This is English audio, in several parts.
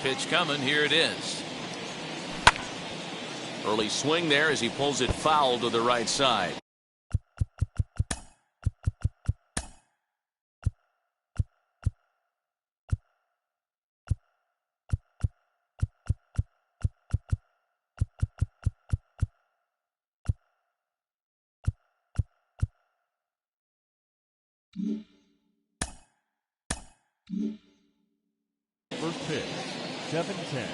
Pitch coming. Here it is. Early swing there as he pulls it foul to the right side. First pitch, 7-10.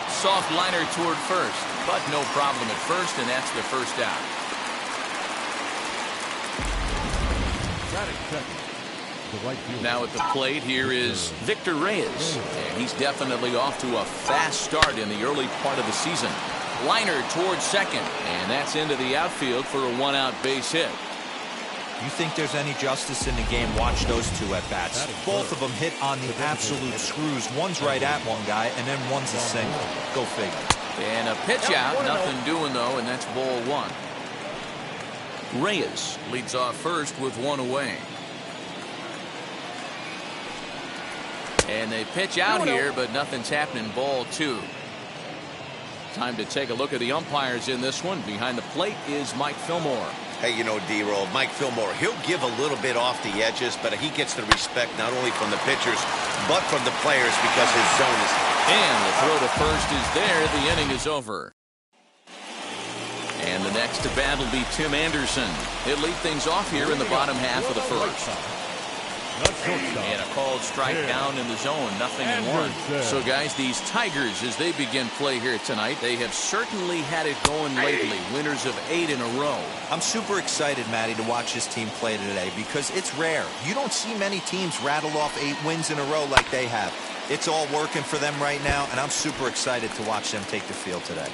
Soft liner toward first, but no problem at first, and that's the first out. Now at the plate, here is Victor Reyes, and he's definitely off to a fast start in the early part of the season. Liner towards second, and that's into the outfield for a one-out base hit. You think there's any justice in the game? Watch those two at bats. Both of them hit on the absolute screws. One's right at one guy, and then one's a single. Go figure. And a pitch out, nothing doing though, and that's ball one. Reyes leads off first with one away. And they pitch out here, but nothing's happening. Ball two. Time to take a look at the umpires in this one. Behind the plate is Mike Fillmore. Hey, you know, D-Roll, Mike Fillmore, he'll give a little bit off the edges, but he gets the respect not only from the pitchers, but from the players because his zone is... And the throw to first is there. The inning is over. And the next to bat will be Tim Anderson. He'll lead things off here in the bottom half of the first. And a called strike down in the zone, nothing in one. So guys, these Tigers, as they begin play here tonight, they have certainly had it going lately. Winners of 8 in a row. I'm super excited, Matty, to watch this team play today because it's rare. You don't see many teams rattle off 8 wins in a row like they have. It's all working for them right now, and I'm super excited to watch them take the field today.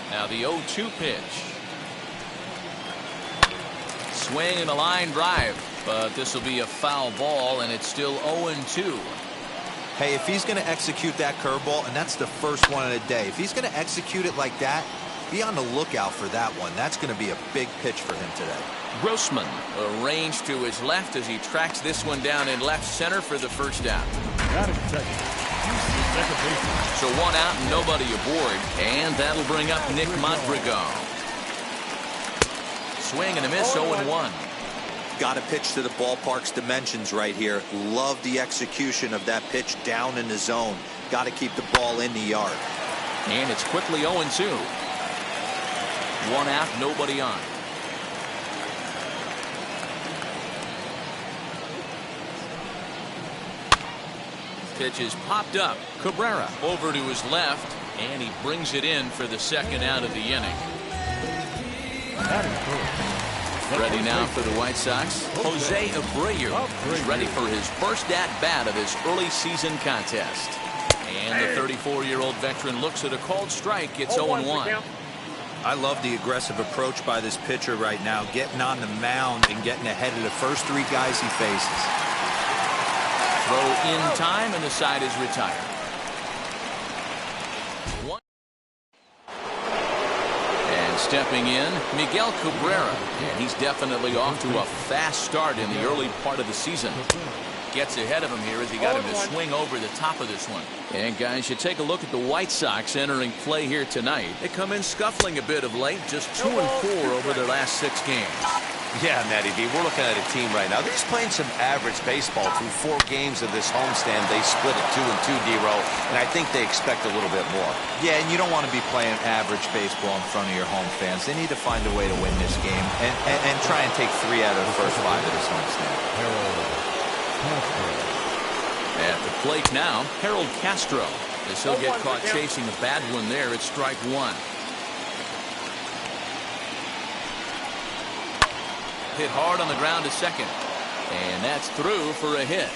Now the 0-2 pitch. Swing and a line drive, but this will be a foul ball, and it's still 0-2. Hey, if he's going to execute that curveball, and that's the first one of the day, if he's going to execute it like that, be on the lookout for that one. That's going to be a big pitch for him today. Grossman arranged to his left as he tracks this one down in left center for the first out. So one out and nobody aboard, and that'll bring up Nick Montrigo. Swing and a miss, 0-1. Got to pitch to the ballpark's dimensions right here. Love the execution of that pitch down in the zone. Got to keep the ball in the yard. And it's quickly 0-2. One out, nobody on. Pitch is popped up. Cabrera over to his left, and he brings it in for the second out of the inning. Ready now for the White Sox, Jose Abreu. He's ready for his first at-bat of this early season contest. And the 34-year-old veteran looks at a called strike. It's 0-1. I love the aggressive approach by this pitcher right now, getting on the mound and getting ahead of the first 3 guys he faces. Throw in time, and the side is retired. Stepping in, Miguel Cabrera, and he's definitely off to a fast start in the early part of the season. Gets ahead of him here as he got him to swing over the top of this one. And guys, you take a look at the White Sox entering play here tonight. They come in scuffling a bit of late, just 2-4 over their last 6 games. Yeah, Matty B, we're looking at a team right now. They're just playing some average baseball through 4 games of this homestand. They split at 2-2, D-Row, and I think they expect a little bit more. Yeah, and you don't want to be playing average baseball in front of your home fans. They need to find a way to win this game and try and take 3 out of the first 5 of this homestand. At the plate now, Harold Castro, as he'll get caught chasing a bad one there at strike 1. Hit hard on the ground to second, and that's through for a hit.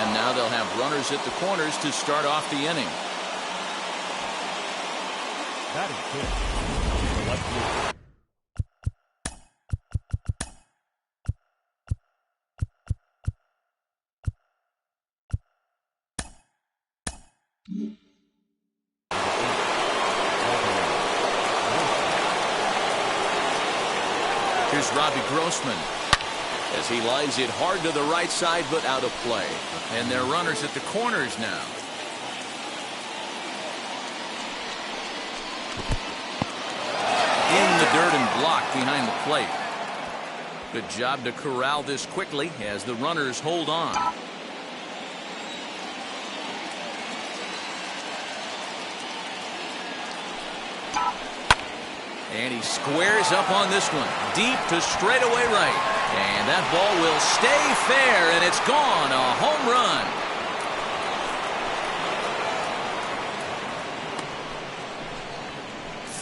And now they'll have runners at the corners to start off the inning. That is good. Left field. Here's Robbie Grossman as he lies it hard to the right side, but out of play. And they're runners at the corners now. In the dirt and blocked behind the plate. Good job to corral this quickly as the runners hold on. And he squares up on this one. Deep to straightaway right. And that ball will stay fair, and it's gone. A home run.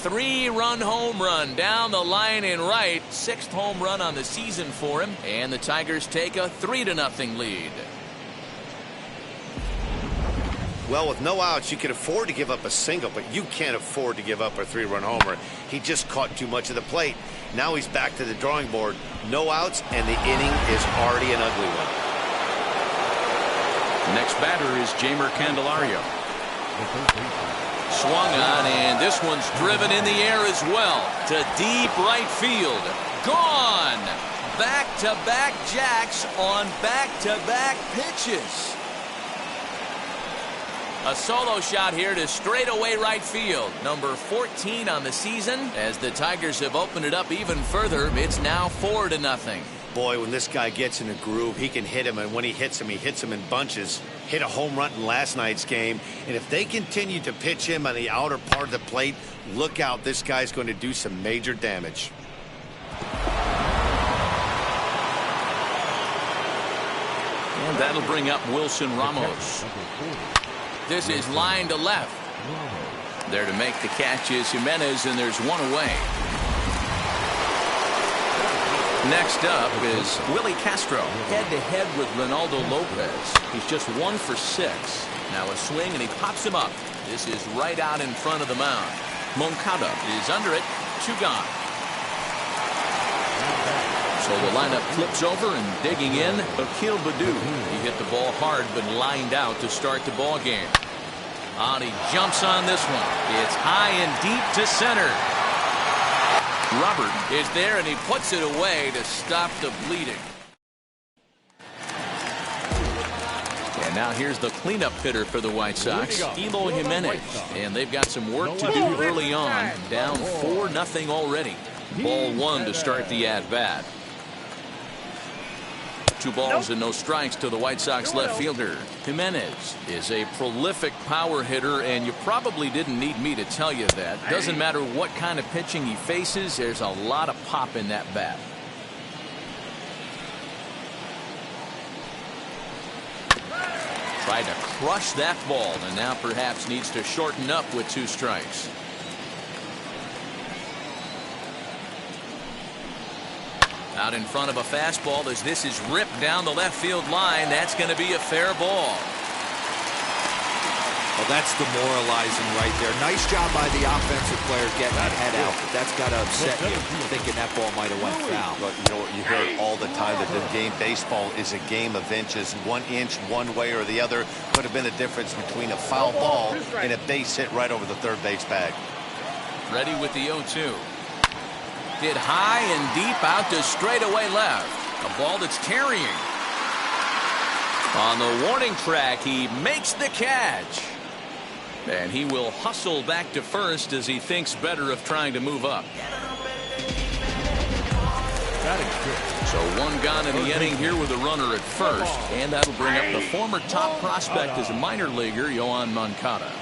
Three-run home run down the line in right. Sixth home run on the season for him. And the Tigers take a 3-0 lead. Well, with no outs, you can afford to give up a single, but you can't afford to give up a 3-run homer. He just caught too much of the plate. Now he's back to the drawing board. No outs, and the inning is already an ugly one. Next batter is Jeimer Candelario. Swung on, and this one's driven in the air as well to deep right field. Gone! Back-to-back jacks on back-to-back pitches. A solo shot here to straightaway right field. Number 14 on the season. As the Tigers have opened it up even further, it's now 4-0. Boy, when this guy gets in a groove, he can hit him, and when he hits him in bunches. Hit a home run in last night's game, and if they continue to pitch him on the outer part of the plate, look out, this guy's going to do some major damage. And that'll bring up Wilson Ramos. This is line to left. There to make the catch is Jimenez, and there's one away. Next up is Willie Castro, head-to-head with Ronaldo Lopez. He's just 1 for 6. Now a swing, and he pops him up. This is right out in front of the mound. Moncada is under it. 2 gone. So the lineup flips over, and digging in, Akil Baddoo. He hit the ball hard, but lined out to start the ball game. And he jumps on this one. It's high and deep to center. Robert is there, and he puts it away to stop the bleeding. And now here's the cleanup hitter for the White Sox, Eloy Jimenez. And they've got some work to do early on. Down 4-0 already. Ball 1 to start the at-bat. 2 balls and no strikes to the White Sox left fielder. Jimenez is a prolific power hitter, and you probably didn't need me to tell you that. Doesn't matter what kind of pitching he faces, there's a lot of pop in that bat. Tried to crush that ball, and now perhaps needs to shorten up with 2 strikes. Out in front of a fastball as this is ripped down the left field line. That's going to be a fair ball. Well, that's demoralizing right there. Nice job by the offensive player getting that head out. But that's got to upset you, thinking that ball might have went foul. But you know what, you hear it all the time that the game baseball is a game of inches. 1 inch one way or the other could have been the difference between a foul ball and a base hit right over the third base bag. Ready with the 0-2. Hit high and deep out to straightaway left. A ball that's carrying. On the warning track, he makes the catch. And he will hustle back to first as he thinks better of trying to move up. So 1 gone in the inning here with a runner at first. And that'll bring up the former top prospect as a minor leaguer, Yoan Moncada.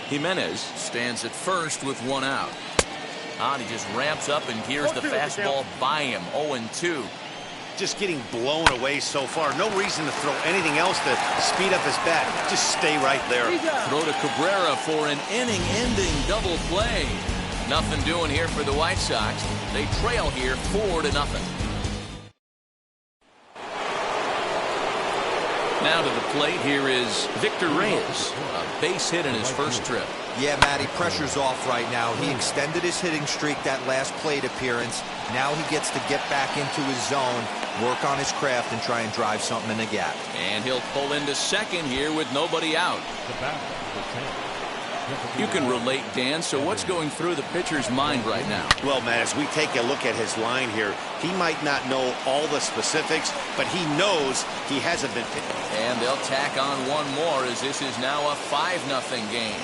Jimenez stands at first with 1 out. He just ramps up and gears the fastball by him. 0-2. Just getting blown away so far. No reason to throw anything else to speed up his bat. Just stay right there. Throw to Cabrera for an inning-ending double play. Nothing doing here for the White Sox. They trail here 4-0. Now to the plate, here is Victor Reyes. A base hit in his first trip. Yeah, Matty, pressure's off right now. He extended his hitting streak that last plate appearance. Now he gets to get back into his zone, work on his craft, and try and drive something in the gap. And he'll pull into second here with nobody out. You can relate, Dan. So what's going through the pitcher's mind right now? Well, man, as we take a look at his line here, he might not know all the specifics, but he knows he hasn't been pitching. And they'll tack on one more as this is now a 5-0 game.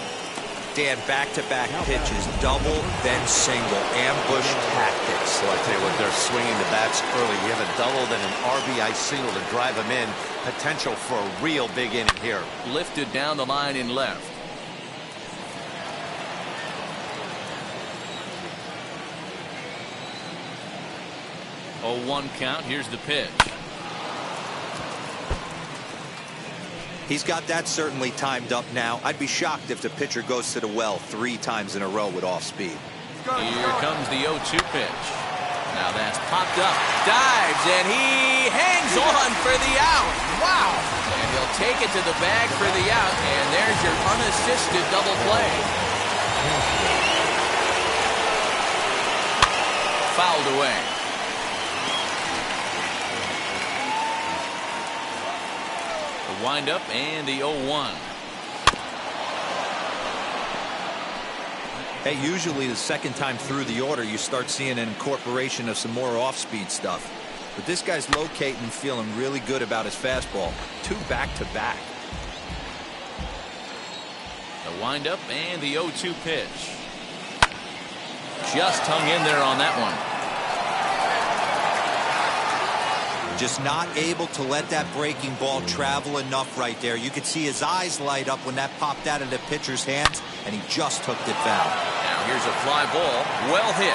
Dan, back-to-back pitches, double, then single, ambush tactics. So I tell you what, they're swinging the bats early. We have a double, then an RBI single to drive him in. Potential for a real big inning here. Lifted down the line in left. Oh, 1 count. Here's the pitch. He's got that certainly timed up now. I'd be shocked if the pitcher goes to the well 3 times in a row with off speed. Here comes the 0-2 pitch. Now that's popped up. Dives, and he hangs on for the out. Wow. And he'll take it to the bag for the out, and there's your unassisted double play. Fouled away. The windup and the 0-1. Hey, usually the second time through the order, you start seeing an incorporation of some more off-speed stuff. But this guy's locating and feeling really good about his fastball. 2 back-to-back. The windup and the 0-2 pitch. Just hung in there on that one. Just not able to let that breaking ball travel enough right there. You could see his eyes light up when that popped out of the pitcher's hands, and he just hooked it foul. Now here's a fly ball. Well hit.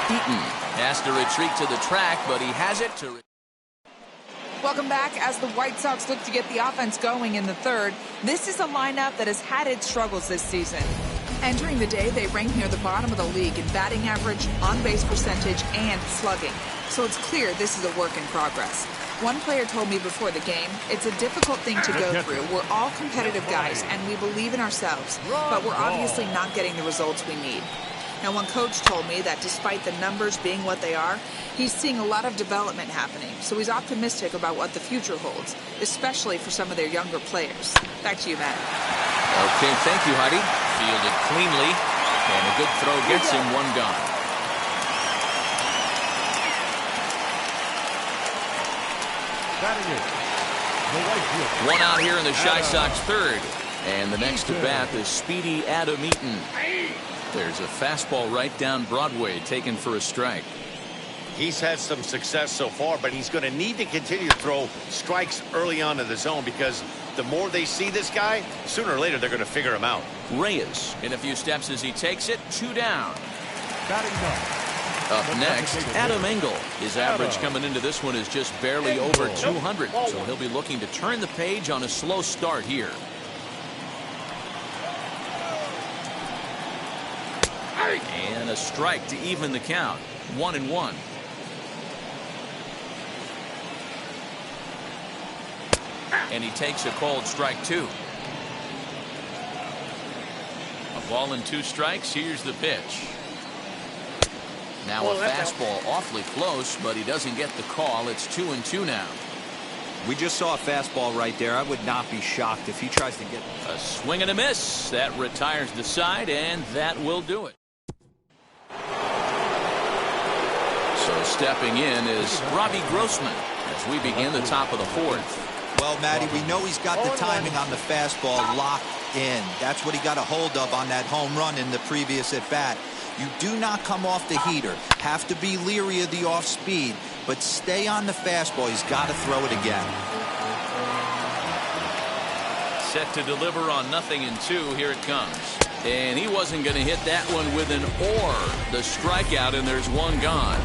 Eaton has to retreat to the track, but he has it to... Welcome back. As the White Sox look to get the offense going in the third, this is a lineup that has had its struggles this season. Entering the day, they rank near the bottom of the league in batting average, on-base percentage, and slugging. So it's clear this is a work in progress. One player told me before the game, it's a difficult thing to go through. We're all competitive guys, and we believe in ourselves, but we're obviously not getting the results we need. Now, one coach told me that despite the numbers being what they are, he's seeing a lot of development happening, so he's optimistic about what the future holds, especially for some of their younger players. Back to you, Matt. Okay, thank you, Heidi. Fielded cleanly, and a good throw gets him 1 gone. One out here in the Chi Sox third. And the next to bat is speedy Adam Eaton. There's a fastball right down Broadway taken for a strike. He's had some success so far, but he's going to need to continue to throw strikes early on in the zone because the more they see this guy, sooner or later they're going to figure him out. Reyes in a few steps as he takes it. 2 down. Up next, Adam Engel. His average coming into this one is just barely over 200, so he'll be looking to turn the page on a slow start here. And a strike to even the count. 1-1. And he takes a called strike 2. A ball and 2 strikes. Here's the pitch. Now a fastball awfully close, but he doesn't get the call. It's 2-2 now. We just saw a fastball right there. I would not be shocked if he tries to get... A swing and a miss. That retires the side, and that will do it. So stepping in is Robbie Grossman as we begin the top of the 4th. Well, Matty, we know he's got the timing on the fastball locked in. That's what he got a hold of on that home run in the previous at-bat. You do not come off the heater. Have to be leery of the off-speed, but stay on the fastball. He's got to throw it again. Set to deliver on 0-2. Here it comes. And he wasn't going to hit that one with an or. The strikeout, and there's 1 gone.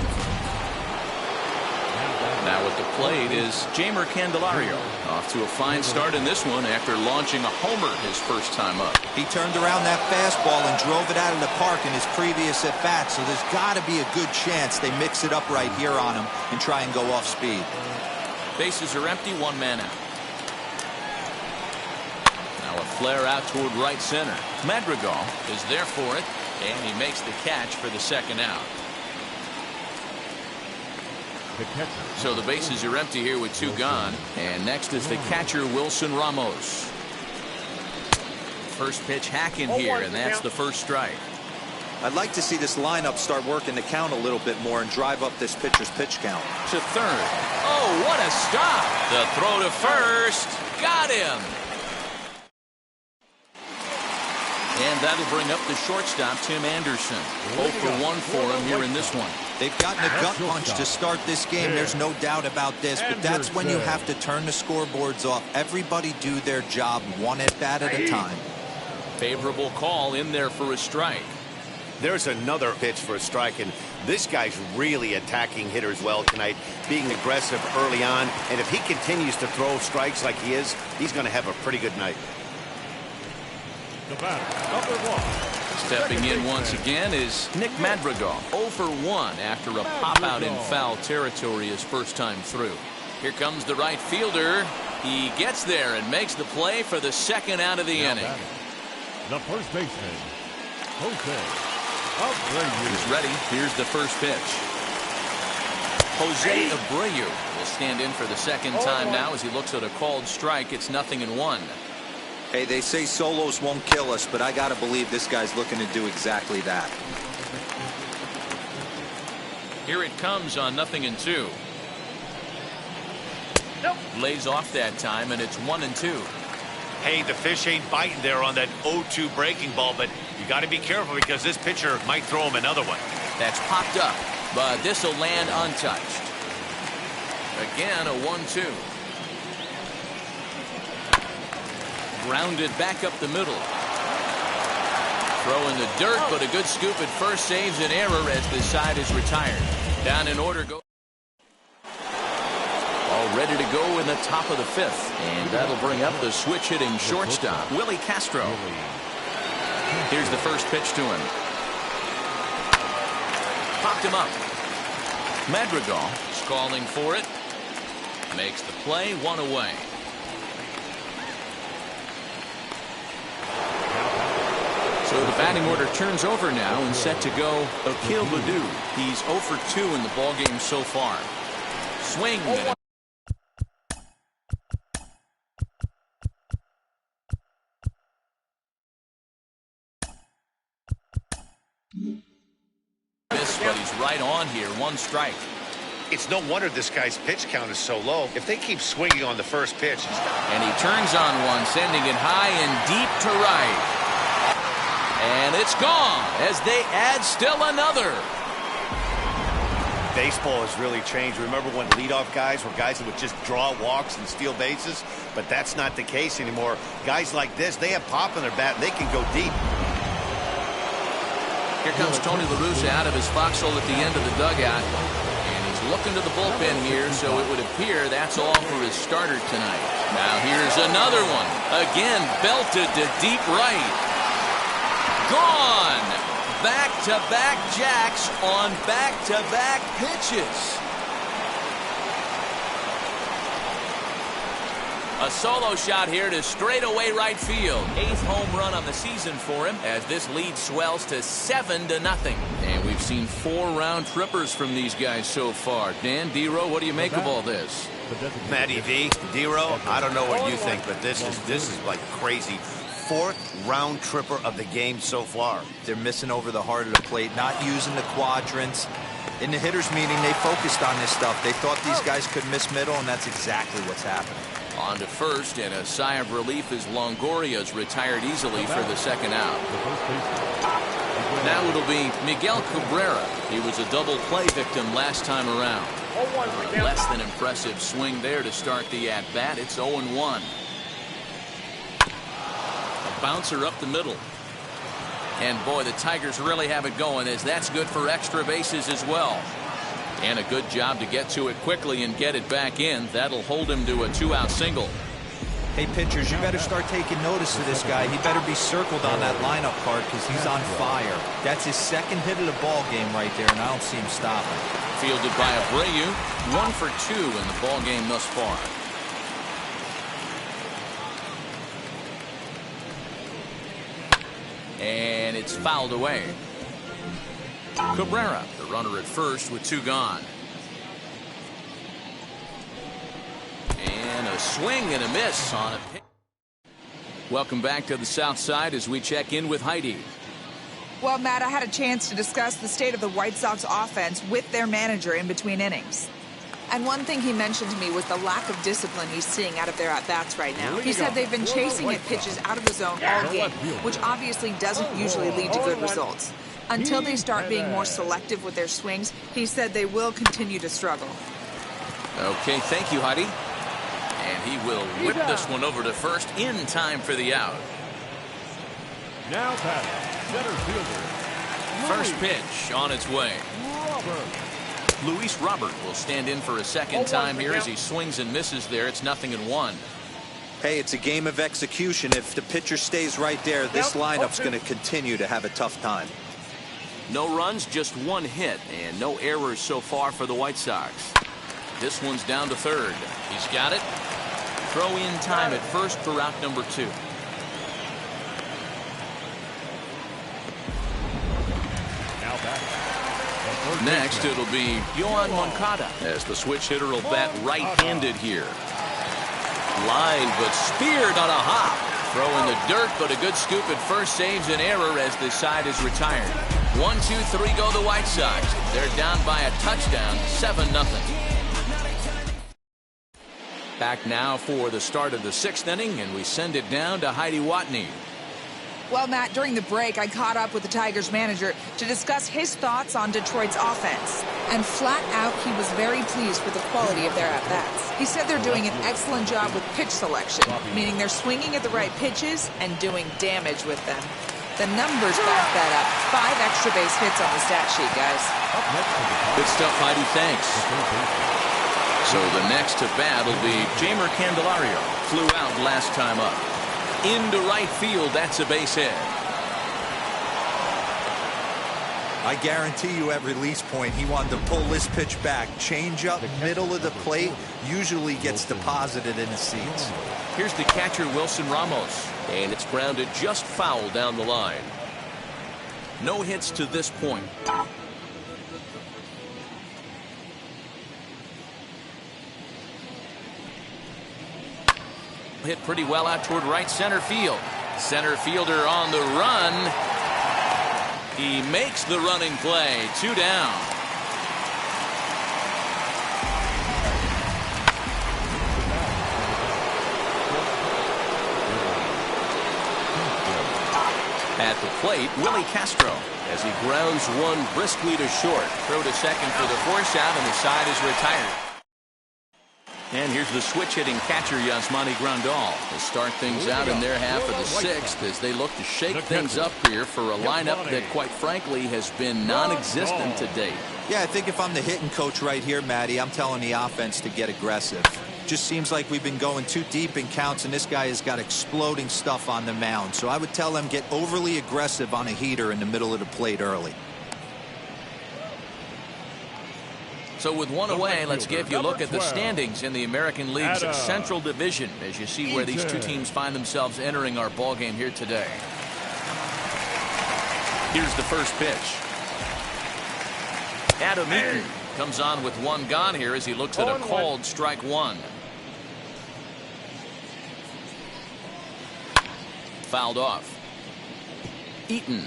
Now at the plate is Jeimer Candelario. Off to a fine start in this one after launching a homer his first time up. He turned around that fastball and drove it out of the park in his previous at-bat, so there's got to be a good chance they mix it up right here on him and try and go off speed. Bases are empty, 1 man out. Now a flare out toward right center. Madrigal is there for it, and he makes the catch for the 2nd out. So the bases are empty here with 2 gone. And next is the catcher, Wilson Ramos. First pitch hacking here, and that's the first strike. I'd like to see this lineup start working the count a little bit more and drive up this pitcher's pitch count. To third. Oh, what a stop. The throw to first. Got him. And that'll bring up the shortstop, Tim Anderson. 0 for 1 for him here in this one. They've gotten a gut punch to start this game. There's no doubt about this, but that's when you have to turn the scoreboards off. Everybody do their job one at bat at a time. Favorable call in there for a strike. There's another pitch for a strike, and this guy's really attacking hitters well tonight, being aggressive early on. And if he continues to throw strikes like he is, he's going to have a pretty good night. The batter, number 1. Stepping in once again is Nick Madrigal. 0 for 1 after a pop-out in foul territory his first time through. Here comes the right fielder. He gets there and makes the play for the second out of the inning. The first baseman, Jose. He's ready. Here's the first pitch. Jose Abreu will stand in for the second time now as he looks at a called strike. It's 0-1. Hey, they say solos won't kill us, but I got to believe this guy's looking to do exactly that. Here it comes on 0-2. Nope. Lays off that time, and it's 1-2. Hey, the fish ain't biting there on that 0-2 breaking ball, but you got to be careful because this pitcher might throw him another one. That's popped up, but this will land untouched. Again, a 1-2. Grounded back up the middle. Throw in the dirt, but a good scoop at first saves an error as this side is retired. Down in order go. All ready to go in the top of the 5th. And that'll bring up the switch hitting shortstop, Willie Castro. Here's the first pitch to him. Popped him up. Madrigal is calling for it. Makes the play, 1 away. So the batting order turns over now and set to go Akil Baddoo. He's 0 for 2 in the ballgame so far. Swing. Miss, but he's right on here. 1 strike. It's no wonder this guy's pitch count is so low. If they keep swinging on the first pitch. And he turns on one, sending it high and deep to right. And it's gone as they add still another. Baseball has really changed. Remember when leadoff guys were guys that would just draw walks and steal bases? But that's not the case anymore. Guys like this, they have pop in their bat, and they can go deep. Here comes Tony La Russa out of his foxhole at the end of the dugout. And he's looking to the bullpen here, so it would appear that's all for his starter tonight. Now here's another one. Again, belted to deep right. Gone. Back-to-back jacks on back-to-back pitches. A solo shot here to straightaway right field. 8th home run on the season for him as this lead swells to 7-0. And we've seen 4 round trippers from these guys so far. Dan, D-Row, what do you make of all this? Matty V, D-Row, I don't know what you think, but this is like crazy. 4th round tripper of the game so far. They're missing over the heart of the plate, not using the quadrants. In the hitters meeting, they focused on this stuff. They thought these guys could miss middle, and that's exactly what's happening. On to first, and a sigh of relief as Longoria's retired easily for the second out. Now it'll be Miguel Cabrera. He was a double play victim last time around. Less than impressive swing there to start the at-bat. It's 0-1. Bouncer up the middle. And boy, the Tigers really have it going as that's good for extra bases as well. And a good job to get to it quickly and get it back in. That'll hold him to a 2-out single. Hey, pitchers, you better start taking notice of this guy. He better be circled on that lineup card because he's on fire. That's his 2nd hit of the ball game right there, and I don't see him stopping. Fielded by Abreu. 1 for 2 in the ball game thus far. And it's fouled away. Cabrera, the runner at first with 2 gone. And a swing and a miss on a pitch. Welcome back to the South Side as we check in with Heidi. Well, Matt, I had a chance to discuss the state of the White Sox offense with their manager in between innings. And one thing he mentioned to me was the lack of discipline he's seeing out of their at-bats right now. He said they've been chasing at pitches out of the zone all game, which obviously doesn't usually lead to good results. Until they start being more selective with their swings, he said they will continue to struggle. Okay, thank you, Heidi. And he will whip this one over to first in time for the out. Now batting, center fielder. First pitch on its way. Luis Robert will stand in for a second time here as he swings and misses there. It's 0-1. Hey, it's a game of execution. If the pitcher stays right there, this lineup's going to continue to have a tough time. No runs, just one hit, and no errors so far for the White Sox. This one's down to third. He's got it. Throw in time at first for out number 2. Now batting. Next, it'll be Yohan Moncada as the switch hitter will bat right-handed here. Line, but speared on a hop. Throw in the dirt, but a good scoop at first saves an error as the side is retired. 1, 2, 3 go the White Sox. They're down by a touchdown, 7-0. Back now for the start of the 6th inning, and we send it down to Heidi Watney. Well, Matt, during the break, I caught up with the Tigers manager to discuss his thoughts on Detroit's offense. And flat out, he was very pleased with the quality of their at-bats. He said they're doing an excellent job with pitch selection, meaning they're swinging at the right pitches and doing damage with them. The numbers back that up. 5 extra base hits on the stat sheet, guys. Good stuff, Heidi. Thanks. So the next to bat will be Jamer Candelario. Flew out last time up. Into right field, that's a base hit. I guarantee you at release point, he wanted to pull this pitch back. Change up, middle of the plate, usually gets deposited in the seats. Here's the catcher, Wilson Ramos. And it's grounded just foul down the line. No hits to this point. Hit pretty well out toward right center field. Center fielder on the run. He makes the running play. 2 down. At the plate, Willie Castro as he grounds one briskly to short. Throw to second for the force out, and the side is retired. And here's the switch-hitting catcher, Yasmani Grandal, to start things out in their half of the 6th as they look to shake things up here for a lineup that, quite frankly, has been non-existent to date. Yeah, I think if I'm the hitting coach right here, Matty, I'm telling the offense to get aggressive. Just seems like we've been going too deep in counts, and this guy has got exploding stuff on the mound. So I would tell them get overly aggressive on a heater in the middle of the plate early. So with one away, let's give you a look at the standings in the American League's Central Division as you see where these two teams find themselves entering our ballgame here today. Here's the first pitch. Adam Eaton comes on with 1 gone here as he looks at a called strike 1. Fouled off. Eaton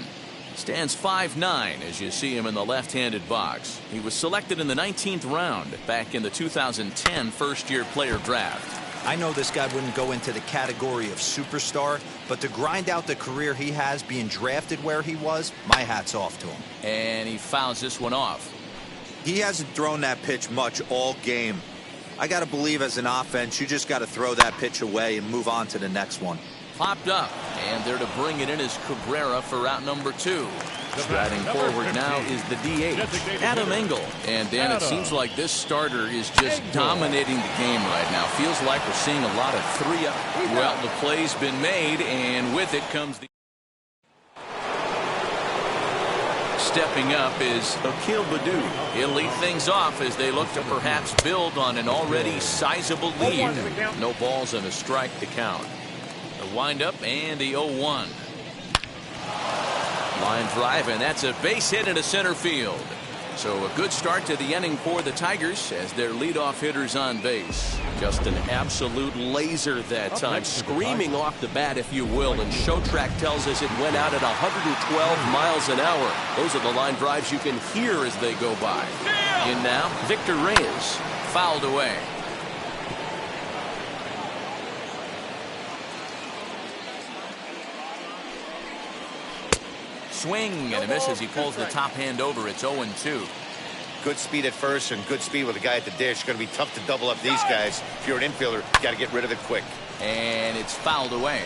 stands 5'9" as you see him in the left-handed box. He was selected in the 19th round back in the 2010 first-year player draft. I know this guy wouldn't go into the category of superstar, but to grind out the career he has being drafted where he was, my hat's off to him. And he fouls this one off. He hasn't thrown that pitch much all game. I got to believe as an offense, you just got to throw that pitch away and move on to the next one. Popped up, and there to bring it in is Cabrera for route number 2. Striding forward now is the DH, Adam Engel. And Dan, it seems like this starter is just dominating the game right now. Feels like we're seeing a lot of 3-up. Well, the play's been made, and with it comes the... Stepping up is Akil Baddoo. He'll lead things off as they look to perhaps build on an already sizable lead. No balls and a strike to count. The windup and the 0-1. Line drive, and that's a base hit into center field. So a good start to the inning for the Tigers as their leadoff hitter's on base. Just an absolute laser that time, screaming off the bat, if you will. And Show Track tells us it went out at 112 miles an hour. Those are the line drives you can hear as they go by. In now, Victor Reyes, fouled away. Swing and a miss as he pulls the top hand over. It's 0-2. Good speed at first and good speed with a guy at the dish. Going to be tough to double up these guys. If you're an infielder, you got to get rid of it quick. And it's fouled away.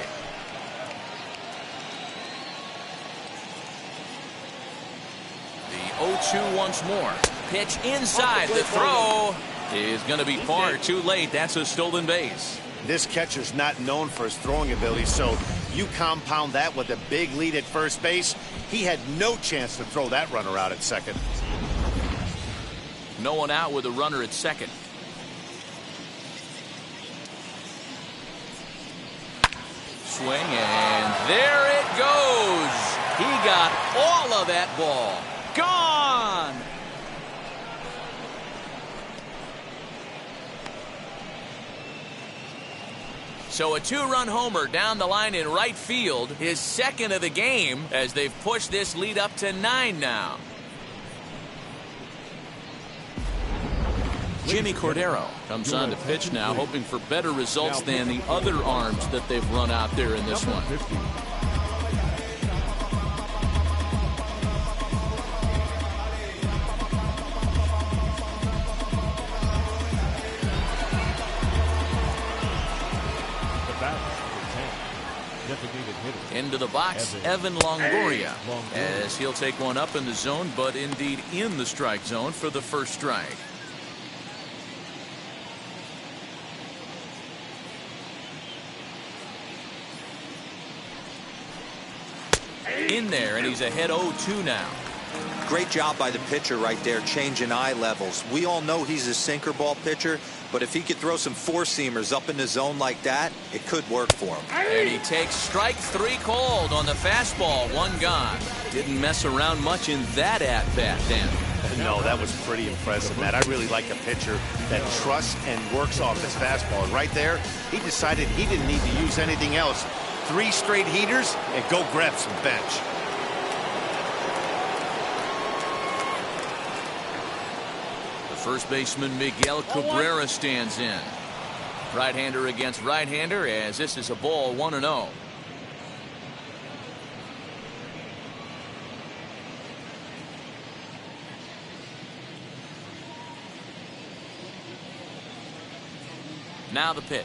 The 0-2 once more. Pitch inside. The throw is going to be far too late. That's a stolen base. This catcher's not known for his throwing ability, so you compound that with a big lead at first base. He had no chance to throw that runner out at second. No one out with a runner at second. Swing, and there it goes. He got all of that ball. Gone. So a two-run homer down the line in right field, his second of the game, as they've pushed this lead up to 9 now. Jimmy Cordero comes on to pitch now, hoping for better results than the other arms that they've run out there in this one. Into the box, Evan Longoria, as he'll take one up in the zone, but indeed in the strike zone for the first strike. In there, and he's ahead 0-2 now. Great job by the pitcher right there, changing eye levels. We all know he's a sinker ball pitcher, but if he could throw some four-seamers up in the zone like that, it could work for him. And he takes strike 3 called on the fastball, 1 gone. Didn't mess around much in that at-bat, Dan. No, that was pretty impressive, Matt. I really like a pitcher that trusts and works off his fastball. And right there, he decided he didn't need to use anything else. 3 straight heaters and go grab some bench. First baseman Miguel Cabrera stands in. Right-hander against right-hander, as this is a ball 1-0. Now the pitch.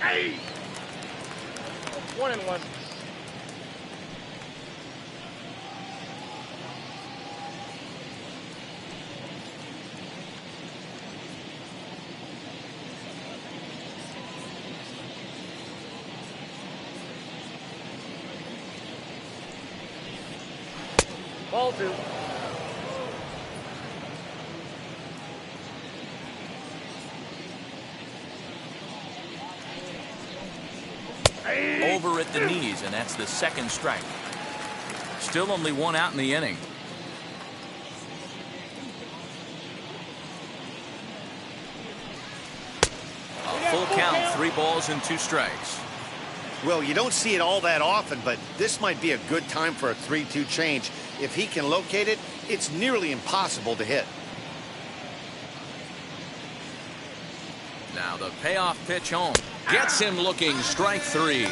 Hey! 1-1. Ball 2. Over at the knees, and that's the second strike. Still only 1 out in the inning. A full count, 3 balls and 2 strikes. Well, you don't see it all that often, but this might be a good time for a 3-2 change. If he can locate it, it's nearly impossible to hit. Now the payoff pitch home. Gets him looking, strike 3.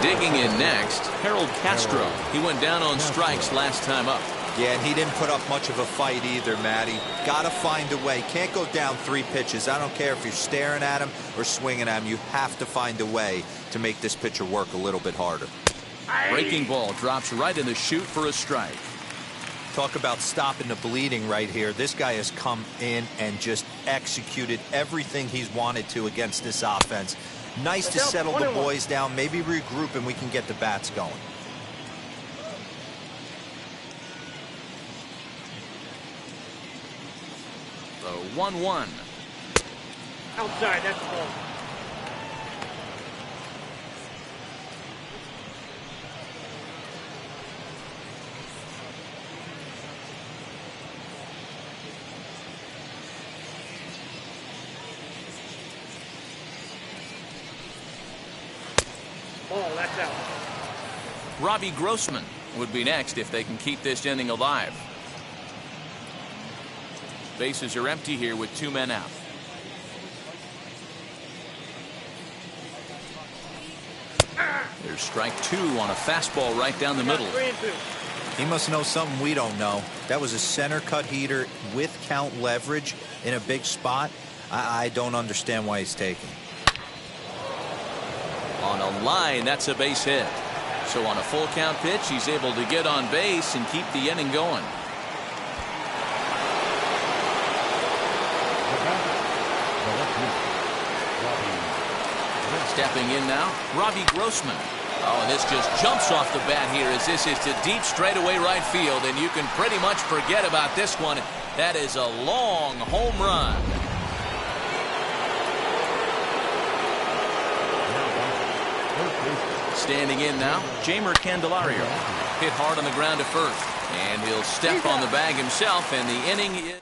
Digging in next, Harold Castro. He went down on strikes last time up. Yeah, and he didn't put up much of a fight either, Matty. Gotta find a way. Can't go down 3 pitches. I don't care if you're staring at him or swinging at him. You have to find a way to make this pitcher work a little bit harder. Breaking ball drops right in the chute for a strike. Talk about stopping the bleeding right here. This guy has come in and just executed everything he's wanted to against this offense. Nice to settle the boys down, maybe regroup, and we can get the bats going. The 1-1. Outside, that's ball. Robbie Grossman would be next if they can keep this inning alive. Bases are empty here with 2 men out. There's strike 2 on a fastball right down the middle. He must know something we don't know. That was a center cut heater with count leverage in a big spot. I don't understand why he's taking. On a line, that's a base hit. So on a full count pitch, he's able to get on base and keep the inning going. Stepping in now, Robbie Grossman. Oh, and this just jumps off the bat here as this is to deep straightaway right field, and you can pretty much forget about this one. That is a long home run. Standing in now, Jamer Candelario. Hit hard on the ground to first, and he'll step on the bag himself, and the inning is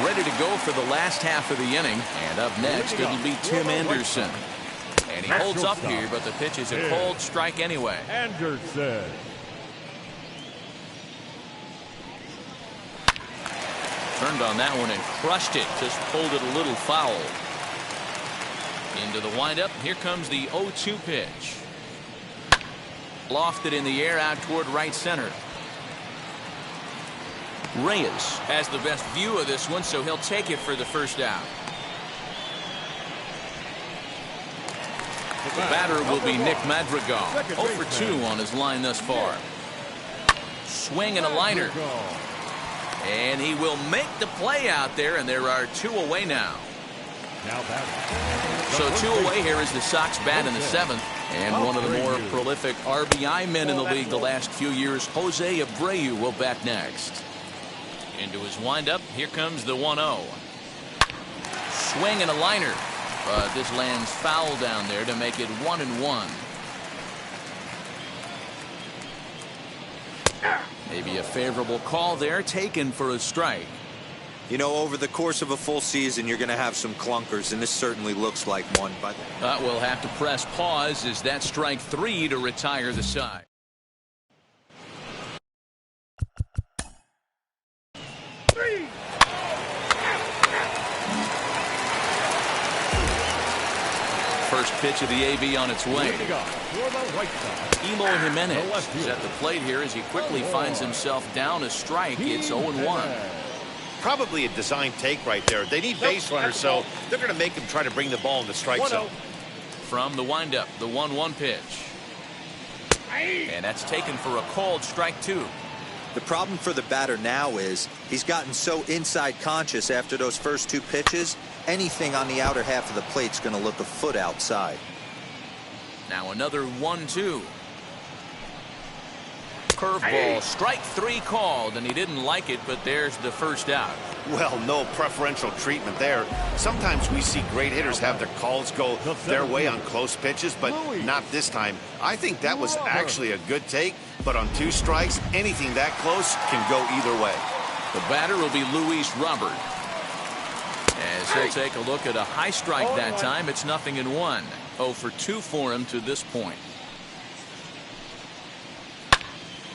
ready to go for the last half of the inning. And up next, it'll be Tim Anderson. And he holds up here, but the pitch is a cold strike anyway. Anderson. Turned on that one and crushed it. Just pulled it a little foul. Into the windup. Here comes the 0-2 pitch. Lofted in the air out toward right center. Reyes has the best view of this one, so he'll take it for the first out. The batter will be Nick Madrigal. 0 for 2 on his line thus far. Swing and a liner. And he will make the play out there, and there are 2 away now. So 2 away here is the Sox bat in the 7th. And one of the more prolific RBI men in the league the last few years, Jose Abreu, will bat next. Into his windup, here comes the 1-0. Swing and a liner. But this lands foul down there to make it 1-1. Maybe a favorable call there, taken for a strike. You know, over the course of a full season, you're going to have some clunkers, and this certainly looks like one. But we'll have to press pause as that strike 3 to retire the side. First pitch of the AB on its way. Eloy Jimenez is at the plate here as he quickly finds himself down a strike. It's 0-1. Probably a design take right there. They need base runners, so they're going to make him try to bring the ball in the strike zone. From the windup, the 1-1 pitch. And that's taken for a called strike 2. the problem for the batter now is he's gotten so inside conscious after those first 2 pitches. Anything on the outer half of the plate's going to look a foot outside. Now another 1-2. Curveball, strike 3 called, and he didn't like it, but there's the first out. Well, no preferential treatment there. Sometimes we see great hitters have their calls go their way on close pitches, but not this time. I think that was actually a good take, but on 2 strikes, anything that close can go either way. The batter will be Luis Robert. As he'll take a look at a high strike that time, it's 0-1. 0 for 2 for him to this point.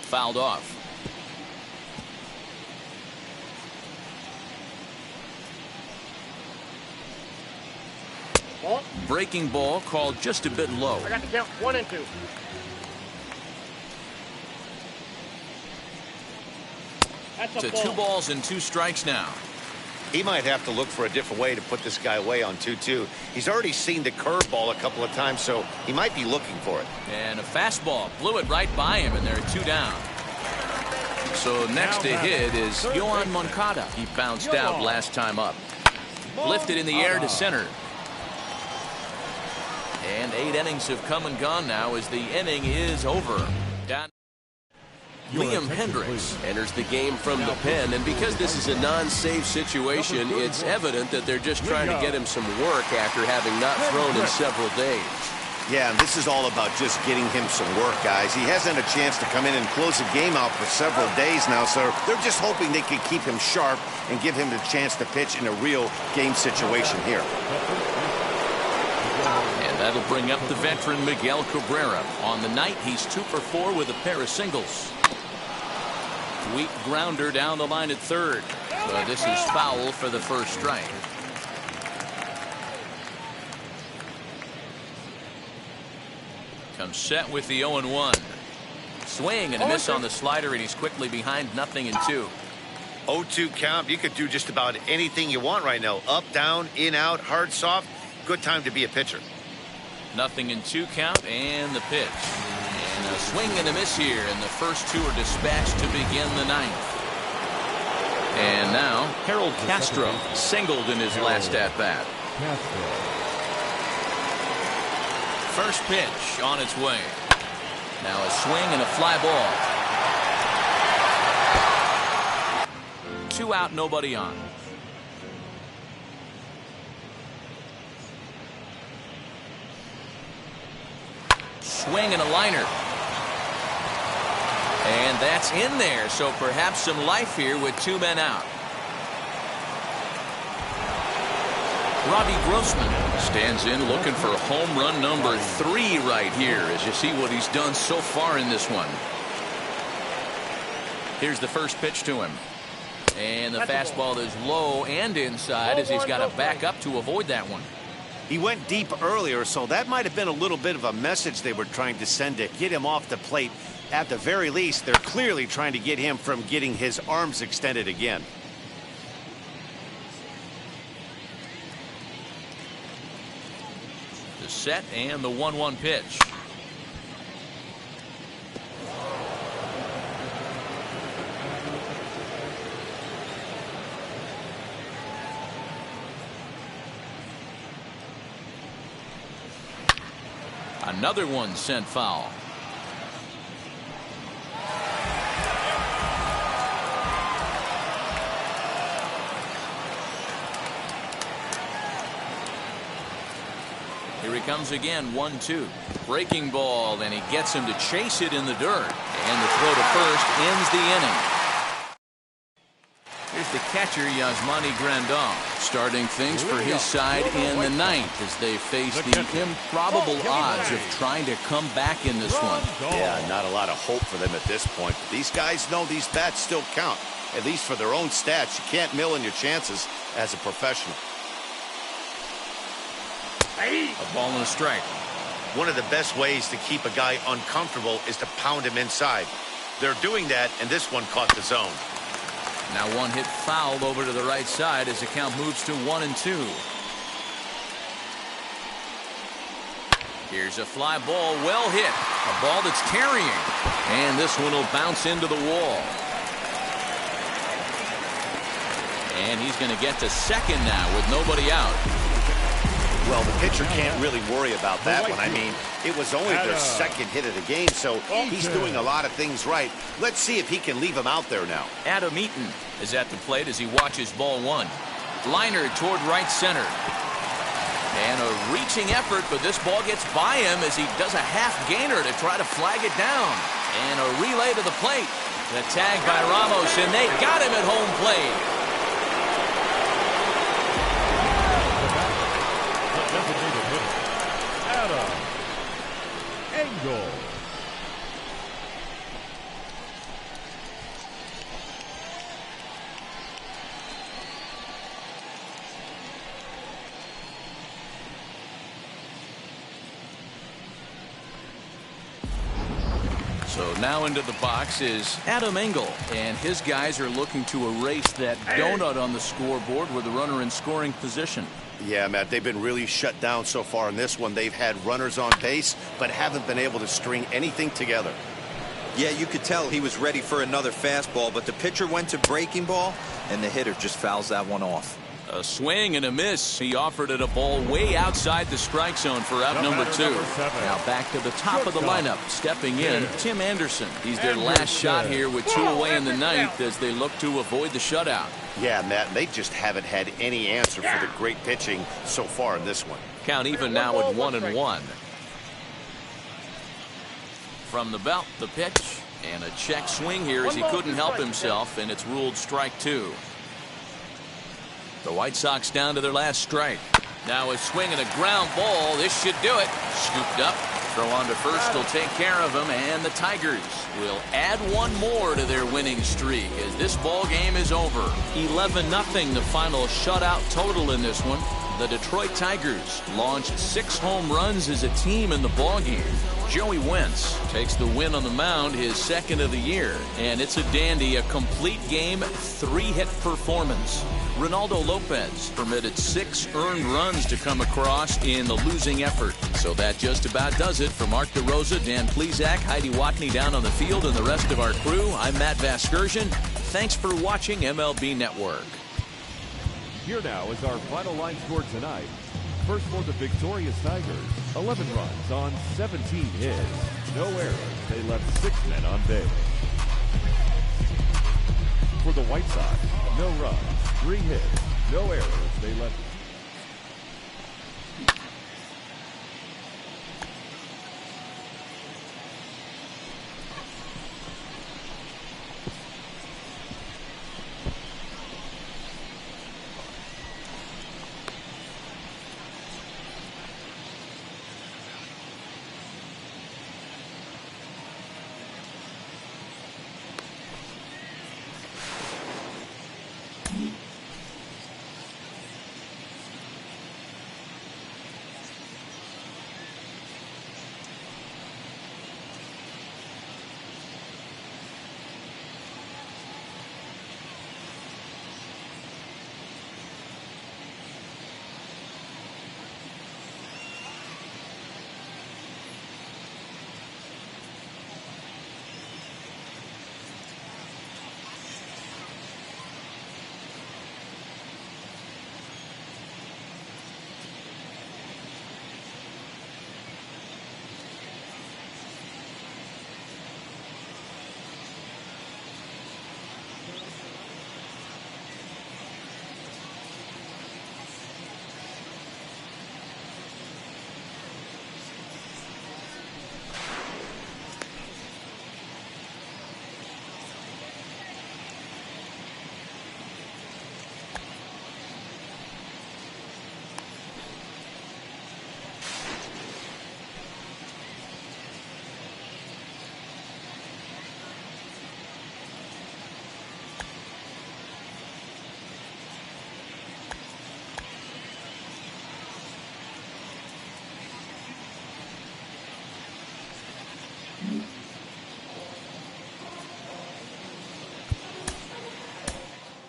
Fouled off. Breaking ball called just a bit low. I got the count 1 and 2. That's to 2 balls and 2 strikes now. He might have to look for a different way to put this guy away on 2-2. He's already seen the curveball a couple of times, so he might be looking for it. And a fastball blew it right by him, and there are 2 down. So next to hit is Yohan Moncada. He bounced out last time up. Lifted in the air to center. And 8 innings have come and gone now as the inning is over. Down. Liam Hendricks enters the game from the pen, and because this is a non-save situation, it's evident that they're just trying to get him some work after having not thrown in several days. Yeah, and this is all about just getting him some work, guys. He hasn't had a chance to come in and close the game out for several days now, so they're just hoping they can keep him sharp and give him the chance to pitch in a real game situation here. And That'll bring up the veteran Miguel Cabrera. On the night, he's 2 for 4 with a pair of singles. Weak grounder down the line at third. But this is foul for the first strike. Comes set with the 0-1. Swing and a miss on the slider, and he's quickly behind 0-2. 0-2 count. You could do just about anything you want right now. Up, down, in, out, hard, soft. Good time to be a pitcher. 0-2 count, and the pitch. And a swing and a miss here, and the first two are dispatched to begin the ninth. And now Harold Castro singled in his last at-bat. First pitch on its way. Now a swing and a fly ball. 2 out, nobody on. Swing and a liner. And that's in there, so perhaps some life here with 2 men out. Robbie Grossman stands in looking for home run number 3 right here as you see what he's done so far in this one. Here's the first pitch to him. And the fastball is low and inside as he's got to back up to avoid that one. He went deep earlier, so that might have been a little bit of a message they were trying to send to get him off the plate. At the very least, they're clearly trying to get him from getting his arms extended again. The set and the 1-1 pitch. Another one sent foul. Here he comes again, 1-2. Breaking ball, and he gets him to chase it in the dirt. And the throw to first ends the inning. Here's the catcher, Yasmani Grandal, starting things for his side in the ninth as they face the improbable odds of trying to come back in this one. Yeah, not a lot of hope for them at this point. But these guys know these bats still count, at least for their own stats. You can't mill in your chances as a professional. A ball and a strike. One of the best ways to keep a guy uncomfortable is to pound him inside. They're doing that, and this one caught the zone. Now one hit foul over to the right side as the count moves to 1-2. Here's a fly ball, well hit. A ball that's carrying. And this one will bounce into the wall. And he's going to get to second now with nobody out. Well, the pitcher can't really worry about that one. I mean, it was only their second hit of the game, so he's doing a lot of things right. Let's see if he can leave him out there now. Adam Eaton is at the plate as he watches ball one. Liner toward right center. And a reaching effort, but this ball gets by him as he does a half gainer to try to flag it down. And a relay to the plate. The tag by Ramos, and they got him at home plate. Angle. So now into the box is Adam Engel, and his guys are looking to erase that donut on the scoreboard with the runner in scoring position. Yeah, Matt, they've been really shut down so far in this one. They've had runners on base, but haven't been able to string anything together. Yeah, you could tell he was ready for another fastball, but the pitcher went to breaking ball, and the hitter just fouls that one off. A swing and a miss. He offered it a ball way outside the strike zone for out number 2. Now back to the top of the lineup. Stepping in, Tim Anderson. He's their last shot here with 2 away in the ninth as they look to avoid the shutout. Yeah, Matt, they just haven't had any answer for the great pitching so far in this one. Count even now at 1-1. From the belt, the pitch, and a check swing here as he couldn't help himself, and it's ruled strike 2. The White Sox down to their last strike. Now a swing and a ground ball. This should do it. Scooped up. Throw on to first will take care of him, and the Tigers will add one more to their winning streak as this ball game is over. 11-0 the final shutout total in this one. The Detroit Tigers launched 6 home runs as a team in the ball game. Joey Wentz takes the win on the mound, his second of the year, and it's a dandy, a complete game 3-hit performance. Ronaldo Lopez permitted 6 earned runs to come across in the losing effort. So that just about does it. For Mark DeRosa, Dan Plesac, Heidi Watney down on the field, and the rest of our crew, I'm Matt Vasgersian. Thanks for watching MLB Network. Here now is our final line score tonight. First for the victorious Tigers, 11 runs on 17 hits. No errors. They left 6 men on base. For the White Sox, no runs, 3 hits. No errors. They left.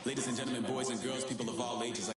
Ladies and gentlemen, boys and girls, people of all ages,